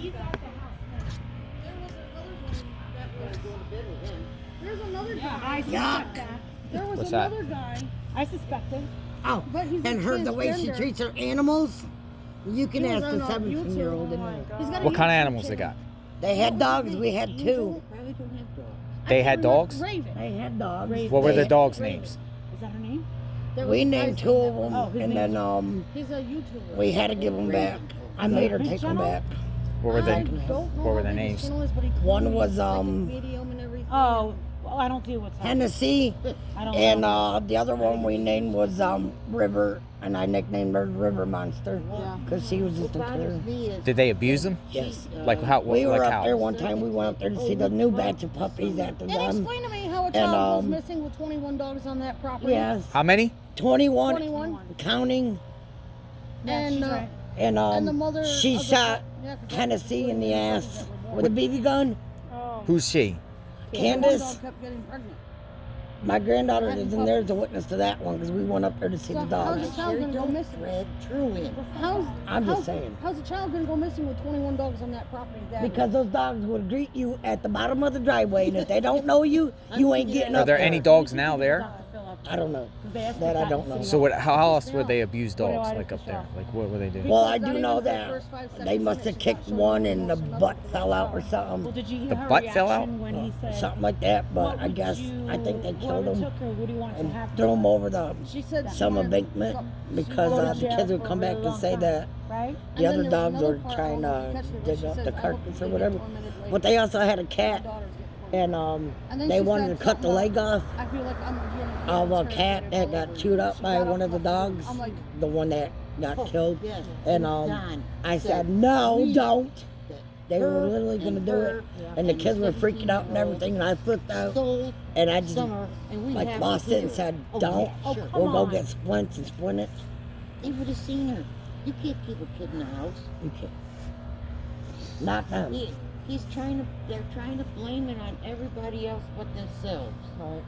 He's at the house. There's another guy. I suspect that. There was What's another guy. I suspected. Oh, But he's and a her the way she transgender. treats her animals. You can He was ask the on our 17-year-old YouTube. in there. He's got a What kind of YouTube animals they channel. got? They had dogs. We had two. Probably don't have dogs. They had dogs? Raven. They had dogs. What were They- the dogs' Raven. names? Is that her name? There was We a named guy two of that was- them, Oh, his and name's- then He's a YouTuber. we had to give them back. I made her take them back. What were I they? don't know What were what their his names? channel is, but he One claims was, it's like a medium and everything. Oh, well, I don't do what's happening. Hennessy, I don't and know. the other one we named was River, and I nicknamed her River Monster Yeah. because she was just a What bothers terror. me is Did they abuse them? Yes. Like how? We were like up how? there one time. We went up there to see the new batch of puppies after And them. explain to me how a child goes um, missing with 21 dogs on that property. Yes, How many? 21, 21. counting, Yeah, And, she's right. and and the mother she of the- shot yeah, 'cause Hennessy in the that's ass that were with a born. BB gun. Oh. Who's she? One Candace, dog kept getting pregnant. my granddaughter is in there as a witness to that one because we went up there to see So the how's dogs. the child gonna go missing? thread true in. I'm just saying. How's a child gonna go missing with 21 dogs on that property? Daddy? Because those dogs would greet you at the bottom of the driveway, and if they don't know you, you ain't getting Are up there there. any dogs now there? I don't know. They asked That the I guy don't to know. sit So down. what? How else would they abuse What do dogs I like do up for there? sure? Like what would they do? Well, I Not do even know for the that first 5 seconds they in must it, have she kicked got one shot. and the butt fell out or Well, something. did you hear The her butt fell out? reaction when he said Something like that, but what I would guess you- I think they killed whoever him took her, what do you want to and happen? threw him over the She said some she wanted embankment some- because Go to the jail kids would for a come back really and long say time. that Right? the And other then there was dogs another were part, I trying don't know to if you catch it, where dig she up says, the "I hope carcass they or get whatever. tormented like But they also had a my cat, daughters get and tormented." And then they she wanted said to cut the something leg about, off I feel like I'm getting of a interrogated cat that all got over. chewed up She by got one of the up. dogs, I'm like, the one that got killed. Yes. And Don I said, said, no, "We- don't. that They were her literally going to and do her it. And the and kids were freaking out and 17-year-old everything, and I flipped out. stole And I just Summer, and we like have lost the it and video. said, Oh, don't. yeah, sure. come We'll go on. get splints and splint it. They would have seen her. You can't keep a kid in the house. You can't. Not them. He's trying to. They're trying to blame it on everybody else but themselves. Right.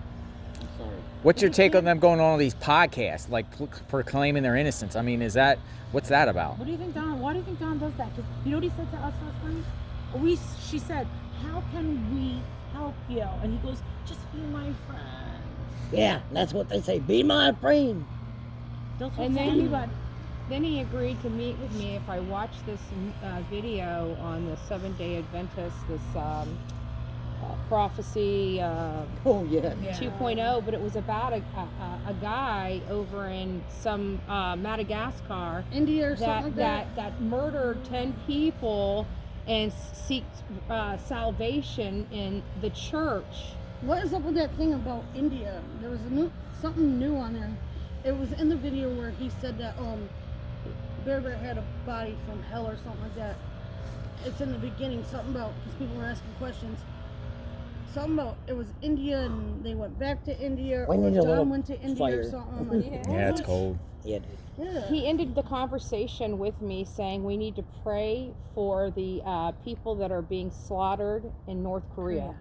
I'm sorry. What's your take on them going on all these podcasts, like proclaiming their innocence? I mean, what's that about? What do you think Don? Why do you think Don does that? Because you know what he said to us last night? She said, "How can we help you?" And he goes, "Just be my friend." Yeah, that's what they say. Be my friend. They'll talk And to then- anybody. Then he agreed to meet with me if I watched this video on the 7-day Adventist, this prophecy Oh yeah. 2.0, but it was about a guy over in some Madagascar India or something like that. that murdered 10 people and seeked salvation in the church. What is up with that thing about India? There was something new on there. It was in the video where he said that Bear Bear had a body from hell or something like that. It's in the beginning, something about, because people were asking questions. Something about, it was India and they went back to India, We or need a little John went to India fire. or something. Like, Yeah, it's cold. Yeah. yeah. He ended the conversation with me saying we need to pray for the people that are being slaughtered in North Korea.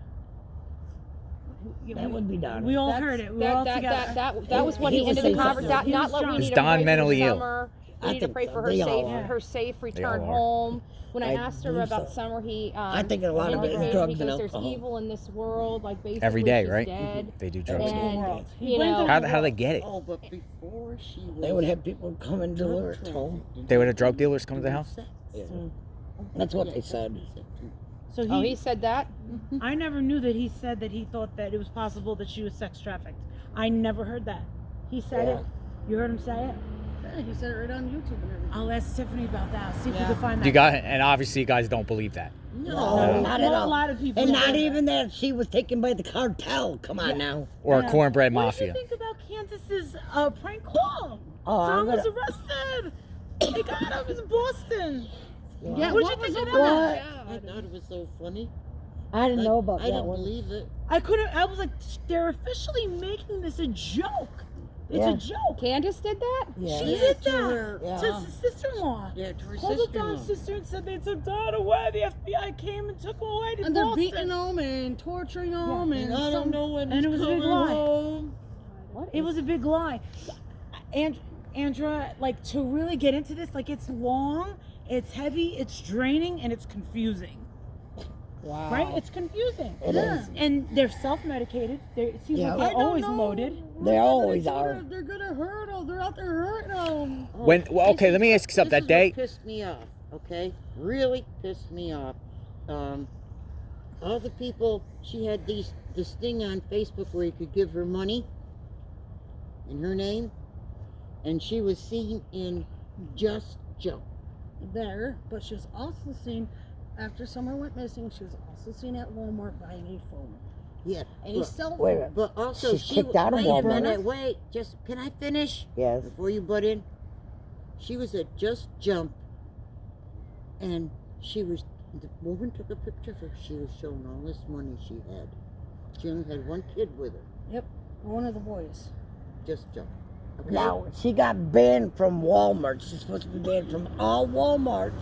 That would be done. We all heard it. We were all together. That was what He he was ended the saying conversation. something. Not like we Is need to Don pray for mentally ill? Summer. I We need to think pray so. for her They all safe, are. her safe return are. home. When I I asked her believe about so. Summer, he I think a lot of it is indicated drugs because and there's alcohol. evil in this world, like basically Every day, she's right? dead. They do drugs. And He you blames know, it How do they get it? Oh, but before she was. They would have people come and deliver it to them. They would have drug dealers come to the house? Yeah. That's what they said. So oh, he said that. I never knew that he said that he thought that it was possible that she was sex trafficked. I never heard that. He said Yeah. it. You heard him say it? Yeah, he said it right on YouTube and everything. I'll ask Tiffany about that. See if we Yeah. can find that. You got, and obviously you guys don't believe that. No, not at Well, all. a lot of people And do. not even that she was taken by the cartel. Come on now. Or Yeah. a cornbread What mafia. did you think about Candace's prank call? Oh, I'm Tom was gonna- arrested. They got him. It's in Boston. Yeah, What'd what you think was of up with that? What? I thought it was so funny. I didn't know about I that didn't one. believe it. I couldn't. I was like, they're officially making this a joke. It's Yeah. a joke. Candace did that. Yeah. She Yeah, did to that her- Yeah. to his sister-in-law. Yeah, to her Called up Don's sister-in-law. sister and said they took Don away. The FBI came and took him away to And they're Boston. beating him and torturing him Yeah. and And I don't some- know when and it he's was a big coming lie. home. It was a big lie. And Andra, like to really get into this, like it's long It's heavy, it's draining, and it's confusing. Wow. Right? It's confusing. It is. And they're self-medicated. It seems Yeah. like I they're don't always know. loaded. They always They're are. They're gonna hurt them. They're out there hurting them. When well, okay, let me ask you something. That day, What pissed me off. Okay, really pissed me off. All the people, she had this thing on Facebook where you could give her money in her name, and she was seen in Just Jump. There, but she was also seen after Summer went missing. She was also seen at Walmart buying a phone, Yeah, a but, cell Wait a phone. minute. but also She's she kicked out of wait a Walmart. minute, wait, just can I finish Yes. before you butt in? She was at Just Jump, and the woman took a picture of her. She was showing all this money she had. She only had one kid with her. Yep, one of the boys. Just Jump. Okay. Now, she got banned from Walmart. She's supposed to be banned from all Walmarts.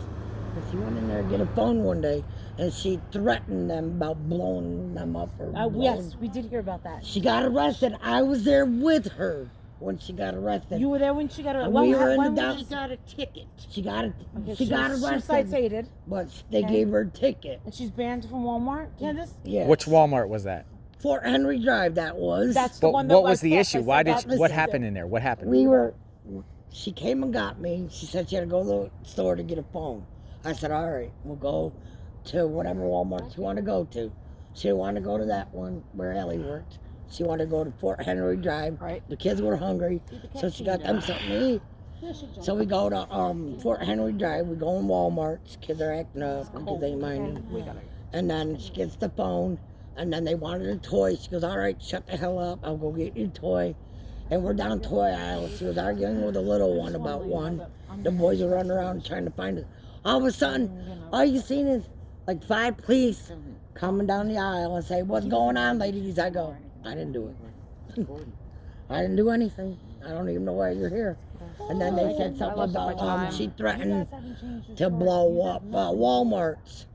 But she went in there to get a phone one day, and she threatened them about blowing them up. Or Yes, we did hear about that. She got arrested. I was there with her when she got arrested. You were there when she got her. And we were in the down- She got a ticket. She got it. Okay, she got She was arrested, cited, but they Okay. gave her a ticket. and she's banned from Walmart. Candace, Yeah. which Walmart was that? Fort Henry Drive, that was. that's the But one. That what was I the thought issue? I Why said did that. what Listen, happened in there? What happened? we were. She came and got me. She said she had to go to the store to get a phone. I said, all right, we'll go to whatever Walmart she wanted to go to. She didn't want to go to that one where Ellie worked. She wanted to go to Fort Henry Drive. Right. The kids were hungry, so she got them something to eat. Yeah, she jumped. So we go to Fort Henry Drive. We go in Walmart. Kids are acting up because they ain't minding. And then she gets the phone, and then they wanted a toy. She goes, all right, shut the hell up. I'll go get you a toy. And we're down toy aisle. She was arguing with a little one about one. The boys are running around trying to find it. All of a sudden, all you seen is like 5 police coming down the aisle and say, what's going on, ladies? I go, I didn't do it. I didn't do anything. I don't even know why you're here. And then they said something about she threatened to blow up Walmarts.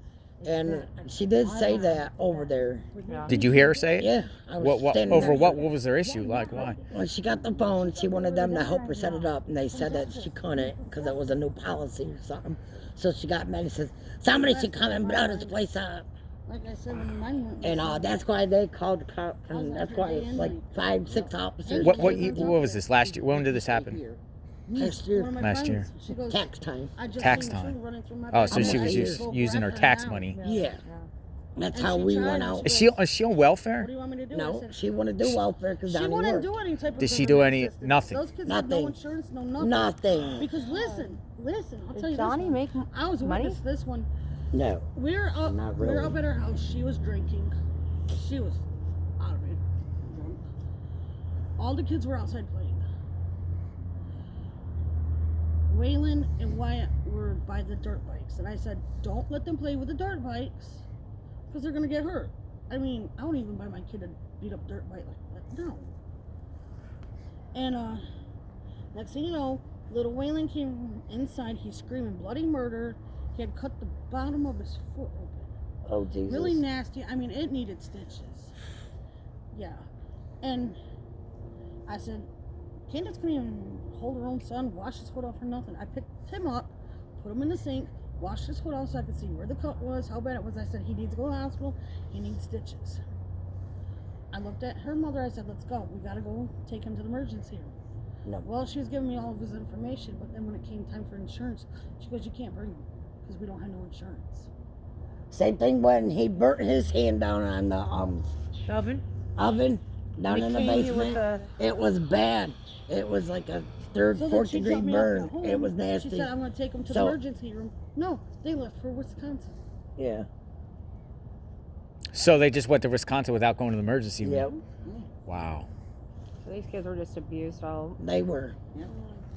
And she did say that over there. Did you hear her say it? Yeah, I was What standing over there. what was their issue? Like why? When she got the phone, she wanted them to help her set it up, and they said that she couldn't because it was a new policy or something. So she got mad and said, somebody should come and blow this place up. Like I said, when mine went And missing, that's why they called the cops, and that's why it's like 5, 6 officers. What was this last year? When did this happen? Last one year, of my Last friends, year. She goes, tax time. I just Tax seen time. two running through my Oh, so back. she I'm was like, using her tax money. Yeah. That's And how she we tried went and out. Is she on What welfare? do you want me to do? I No, said, she wouldn't do welfare because she Donnie wouldn't worked. do any type of Did she do government any- assistance. nothing? Those kids have no Nothing. insurance, no nothing. Nothing. Because listen, I'll tell you Johnny this one. make I was money? witness this one. No. We were up. Not We were really. up at her house. She was drinking. She was out of it, drunk. All the kids were outside playing. Waylon and Wyatt were by the dirt bikes, and I said, "Don't let them play with the dirt bikes, because they're gonna get hurt." I mean, I wouldn't even buy my kid a beat up dirt bike like that. No. And next thing you know, little Waylon came inside. He's screaming bloody murder. He had cut the bottom of his foot open. Oh, Jesus. Really nasty. I mean, it needed stitches. Yeah. And I said, Candus couldn't even hold her own son, wash his foot off or nothing. I picked him up, put him in the sink, washed his foot off so I could see where the cut was, how bad it was. I said, he needs to go to the hospital. He needs stitches. I looked at her mother. I said, let's go. We got to go take him to the emergency room. No. Well, she was giving me all of his information, but then when it came time for insurance, she goes, you can't bring him because we don't have no insurance. Same thing when he burnt his hand down on the Oven. oven down in the McCain, you basement. with It was bad. It was like a third, So then fourth she degree dropped me off burn. at home. It was She nasty. said, I'm going to take him to the So- emergency room. No, they left for Wisconsin. Yeah. So they just went to Wisconsin without going to the emergency room. Yep. Wow. So these kids were just abused all. They were. Yeah.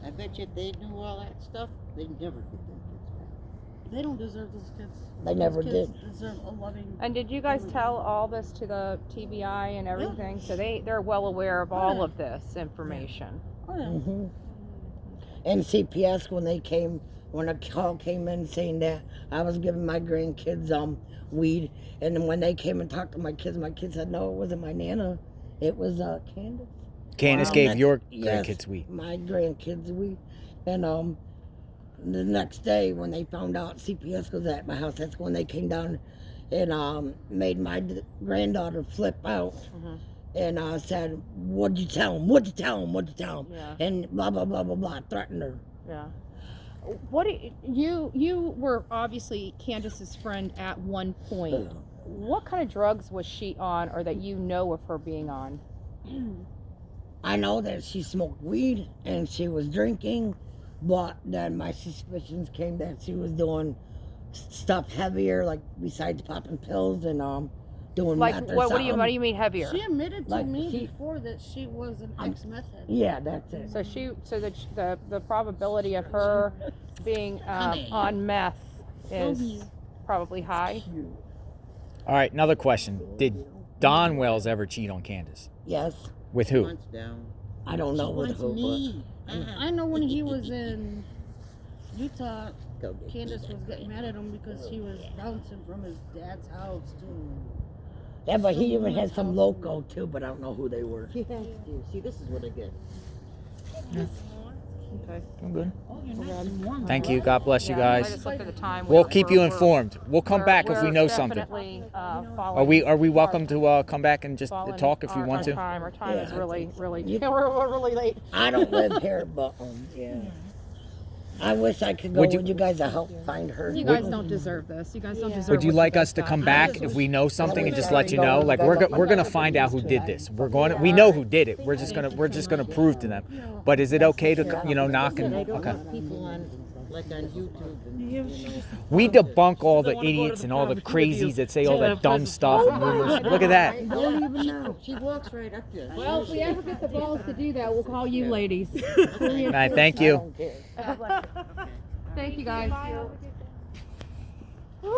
I bet you if they knew all that stuff, they'd never get them kids back. They don't deserve those kids. They never Those kids did. deserve a loving. And did you guys tell all this to the TBI and everything? So they're well aware of all of this information. Oh, yeah. Hmm. And CPS when a call came in saying that I was giving my grandkids weed, and then when they came and talked to my kids said no, it wasn't my nana, it was Candus. Candace Wow. gave That's- your yes, grandkids weed. My grandkids weed, and the next day when they found out CPS was at my house, that's when they came down and made my granddaughter flip out. And said, "What'd you tell him? What'd you tell him? What'd you tell him?" Yeah. And blah blah blah blah blah, threatened her. Yeah. What you were obviously Candus's friend at one point. What kind of drugs was she on, or that you know of her being on? I know that she smoked weed and she was drinking, but then my suspicions came that she was doing stuff heavier, like besides popping pills and doing Like meth or what do something. you mean heavier? She admitted to Like, me she- before that she was an ex-meth head. Yeah, that's it. So the probability of her being on meth is probably high. All right, another question. Did Don Wells ever cheat on Candus? Yes, With who? Wants down. I don't know with Wants who, me. I know when he was in Utah, Go get Candus was getting mad at him because he was bouncing from his dad's house to. but yeah, but he even had some loco too, but I don't know who they were. Yeah, dude. See, this is what I get. Okay. I'm good. Oh, you're nice and warm. Thank you. God bless you I guys. just looked at the time. We'll keep you informed. We'll come back if we know something. Definitely, Are we welcome to come back and just talk if we want to? Our time is Yeah. really You- we're really late. I don't live here, but yeah. I wish I could go Would with you- you guys to help find her. You guys don't deserve this. You guys don't deserve. Would you what like guys us to got. come back if we know something and just let you No, know? you Like guys we're don't- gonna find out who did this. We know who did it. We're just gonna prove to them. But is it okay to knock and I don't okay? want people on, like on YouTube. And, We debunk all the idiots and all the crazies that say all that dumb stuff and rumors. Look at that. I don't even know. She walks right up there. Well, if we ever get the balls to do that, we'll call you ladies. All right, thank you. I don't care. Thank you guys. Woo!